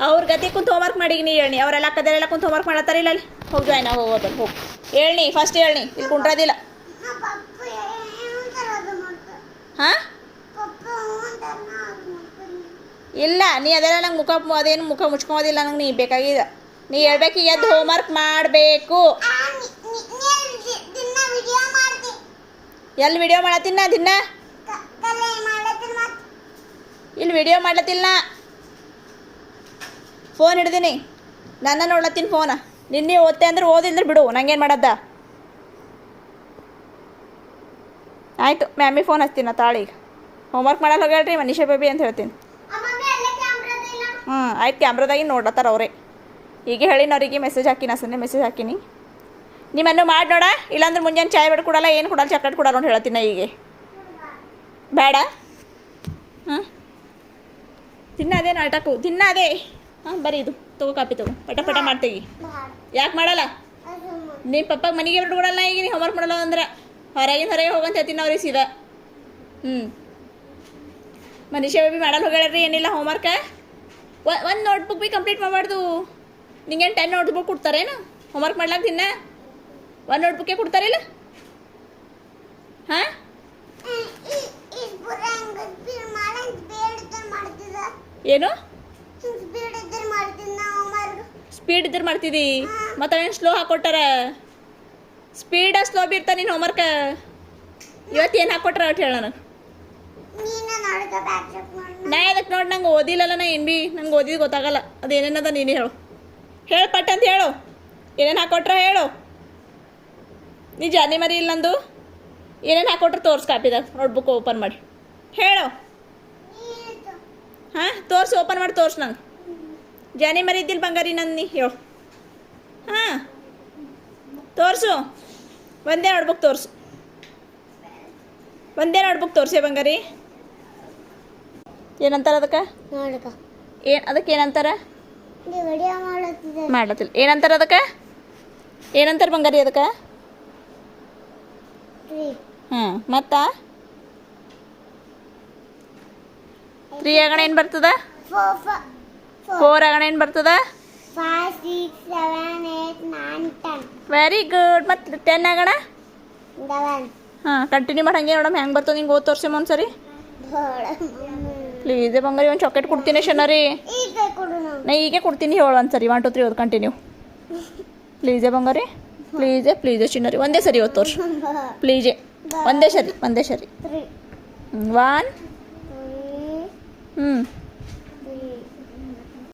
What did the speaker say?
ಅವ್ರ ಗತಿ ಕುಂತು ಹೋಮ್ವರ್ಕ್ ಮಾಡಿ ನೀ ಹೇಳಿ ಅವರೆಲ್ಲ ಕದರೆಲ್ಲ ಕುಂತು ಹೋಮ್ವರ್ಕ್ ಮಾಡತ್ತಾರ ಇಲ್ಲ ಅಲ್ಲಿ ಹೋಗಿ ಜಾಯ್ನ್ ಹೋಗೋದು ಹೋಗಿ ಹೇಳಿ ಫಸ್ಟ್ ಹೇಳಿ ಇಲ್ಲಿ ಕುಂಡ್ರದಿಲ್ಲ ಹಾಂ ಇಲ್ಲ ನೀ ಅದೆಲ್ಲ ನಂಗೆ ಅದೇನು ಮುಖ ಮುಚ್ಕೋದಿಲ್ಲ ನಂಗೆ ನೀ ಬೇಕಾಗಿದ ನೀ ಹೇಳ್ಬೇಕು ಎದ್ದು ಹೋಮ್ವರ್ಕ್ ಮಾಡಬೇಕು ಎಲ್ಲಿ ವಿಡಿಯೋ ಮಾಡತ್ತೀನಿ ನಾ ದಿನ ಇಲ್ಲಿ ವಿಡಿಯೋ ಮಾಡ್ಲತ್ತಿಲ್ಲ ಫೋನ್ ಹಿಡ್ದೀನಿ ನನ್ನ ನೋಡ್ಲತ್ತೀನಿ ಫೋನ ನಿನ್ನೆ ಓದ್ತೆ ಅಂದ್ರೆ ಓದಿದ್ರೆ ಬಿಡು ನಂಗೇನು ಮಾಡದ್ದ ಆಯಿತು ಮ್ಯಾಮಿ ಫೋನ್ ಹಚ್ತೀನಿ ತಾಳೀಗ ಹೋಮ್ವರ್ಕ್ ಮಾಡಲ್ಲ ಹೋಗ್ಯಾಳ್ರಿ ಮನೀಷಾ ಬೇಬಿ ಅಂತ ಹೇಳ್ತೀನಿ ಆಯ್ತು ಕ್ಯಾಮ್ರಾದಾಗಿ ನೋಡ್ಲತ್ತಾರ ಅವರೇ ಈಗ ಹೇಳಿನ ಅವ್ರಿಗೆ ಮೆಸೇಜ್ ಹಾಕಿನ ಸನ್ನೆ ಮೆಸೇಜ್ ಹಾಕಿನಿ ನಿಮ್ಮನ್ನು ಮಾಡಿ ನೋಡ ಇಲ್ಲಾಂದ್ರೆ ಮುಂಜಾನೆ ಚಾಯ್ ಬೇಡ ಕೊಡಲ್ಲ ಏನು ಕೊಡಲ್ಲ ಚಾಕ್ಲೇಟ್ ಕೊಡಲ್ಲ ಅಂತ ಹೇಳ್ತೀನಿ ಈಗ ಬೇಡ ಹಾಂ ತಿನ್ನ ಅದೇ ನಾಟಕು ತಿನ್ನ ಅದೇ ಹಾಂ ಬರೀ ಇದು ತಗೋ ಕಾಪಿ ತಗೋ ಪಟ ಪಟ ಮಾಡ್ತೀವಿ ಯಾಕೆ ಮಾಡಲ್ಲ ನಿಮ್ಮ ಪಪ್ಪಾಗ ಮನೆಗೆ ಬಿಟ್ಟು ಕೊಡಲ್ಲ ಈಗ ನೀ ಹೋಮ್ವರ್ಕ್ ಮಾಡಲ್ಲ ಅಂದ್ರೆ ಹೊರಗೆ ಹೋಗಂತ ಹೇಳ್ತೀನಿ ಅವ್ರಿಗೆ ಸೀದಾ ಮನೀಷಾ ಬೇಬಿ ಮಾಡಲ್ಲ ಹೋಗ್ಯಾಳ್ರಿ ಏನಿಲ್ಲ ಹೋಮ್ವರ್ಕ ಒಂದು ನೋಟ್ಬುಕ್ ಭೀ ಕಂಪ್ಲೀಟ್ ಮಾಡಬಾರ್ದು ನಿಂಗೇನು 10 ನೋಟ್ಬುಕ್ ಕೊಡ್ತಾರೇನು ಹೋಮ್ವರ್ಕ್ ಮಾಡ್ಲಾಕ ದಿನ ಒಂದು ನೋಟ್ಬುಕ್ಕೇ ಕೊಡ್ತಾರಿಲ್ಲ ಹಾಂ ಏನು ಸ್ಪೀಡ್ ಇದ್ರೆ ಮಾಡ್ತಿದ್ದಿ ಮತ್ತೆ ಸ್ಲೋ ಹಾಕೊಟ್ಟಾರ ಸ್ಪೀಡ ಸ್ಲೋ ಬಿ ಇರ್ತಾನೆ ನೀನು ಹೋಮ್ವರ್ಕ ಇವತ್ತು ಏನು ಹಾಕೊಟ್ರ ಒಟ್ಟು ಹೇಳ ನನಗೆ ನಾ ಅದಕ್ಕೆ ನೋಡಿ ನಂಗೆ ಓದಿಲ್ಲಲ್ಲ ನಾ ಏನು ಭೀ ನಂಗೆ ಓದಿದ್ದು ಗೊತ್ತಾಗಲ್ಲ ಅದೇನೇನದ ನೀನು ಹೇಳು ಪಟ್ ಅಂತ ಹೇಳು ಏನೇನು ಹಾಕೊಟ್ರ ಹೇಳು ನೀ ಜಾನಿ ಮರಿ ಇಲ್ಲ ನಂದು ಏನೇನು ಹಾಕೊಟ್ರೆ ತೋರ್ಸಿ ಕಾಪಿದಾಗ ನೋಟ್ಬುಕ್ ಓಪನ್ ಮಾಡಿ ಹೇಳು ಹಾಂ ತೋರ್ಸು ಓಪನ್ ಮಾಡಿ ತೋರ್ಸು ನಂಗೆ ಜಾನಿ ಮರಿ ಇದ್ದಿಲ್ಲ ಬಂಗಾರಿ ನಂದು ನೀ ಹೇಳು ಹಾಂ ತೋರಿಸು ಒಂದೇ ನೋಟ್ಬುಕ್ ತೋರಿಸು ಒಂದೇ ನೋಟ್ಬುಕ್ ತೋರಿಸೆ ಬಂಗಾರಿ ಏನಂತಾರ ಅದಕ್ಕೆ ಏನು ಅದಕ್ಕೆ ಏನಂತಾರ ಮಾಡತ್ತಿಲ್ಲ ಏನಂತಾರ ಅದಕ್ಕೆ ಏನಂತಾರ ಬಂಗಾರಿ ಅದಕ್ಕೆ ಹಾಂ ಮತ್ತು 3 ಆಗಣ ಏನು ಬರ್ತದ 4 ಆಗಣ ಏನು ಬರ್ತದ 5 6 7 8 9 10 ವೆರಿ ಗುಡ್ ಮತ್ತು 10 ಆಗಣ 11 ಹಾಂ ಕಂಟಿನ್ಯೂ ಮಾಡಿ ಹಂಗೆ ನೋಡಮ್ಮ ಹೆಂಗೆ ಬರ್ತದೆ ನಿಂಗೆ ಓದ್ ತೋರಿಸಿ ಒಂದು ಸರಿ ಪ್ಲೀಸೇ ಬಂಗಾರಿ ಒಂದು ಚಾಕ್ಲೇಟ್ ಕೊಡ್ತೀನಿ ಶನರಿ ನಾ ಈಗೇ ಕೊಡ್ತೀನಿ ಹೇಳು ಒಂದು ಸರಿ 1 2 3 ಓದ್ ಕಂಟಿನ್ಯೂ ಪ್ಲೀಸೇ ಬಂಗಾರಿ ಪ್ಲೀಸೇ ಚಿನ್ನರಿ ಒಂದೇ ಸರಿ ಓದ್ ತೋರ್ಸು ಪ್ಲೀಸೇ ಒಂದೇ ಸರಿ 1 3 1 ಹ್ಞೂ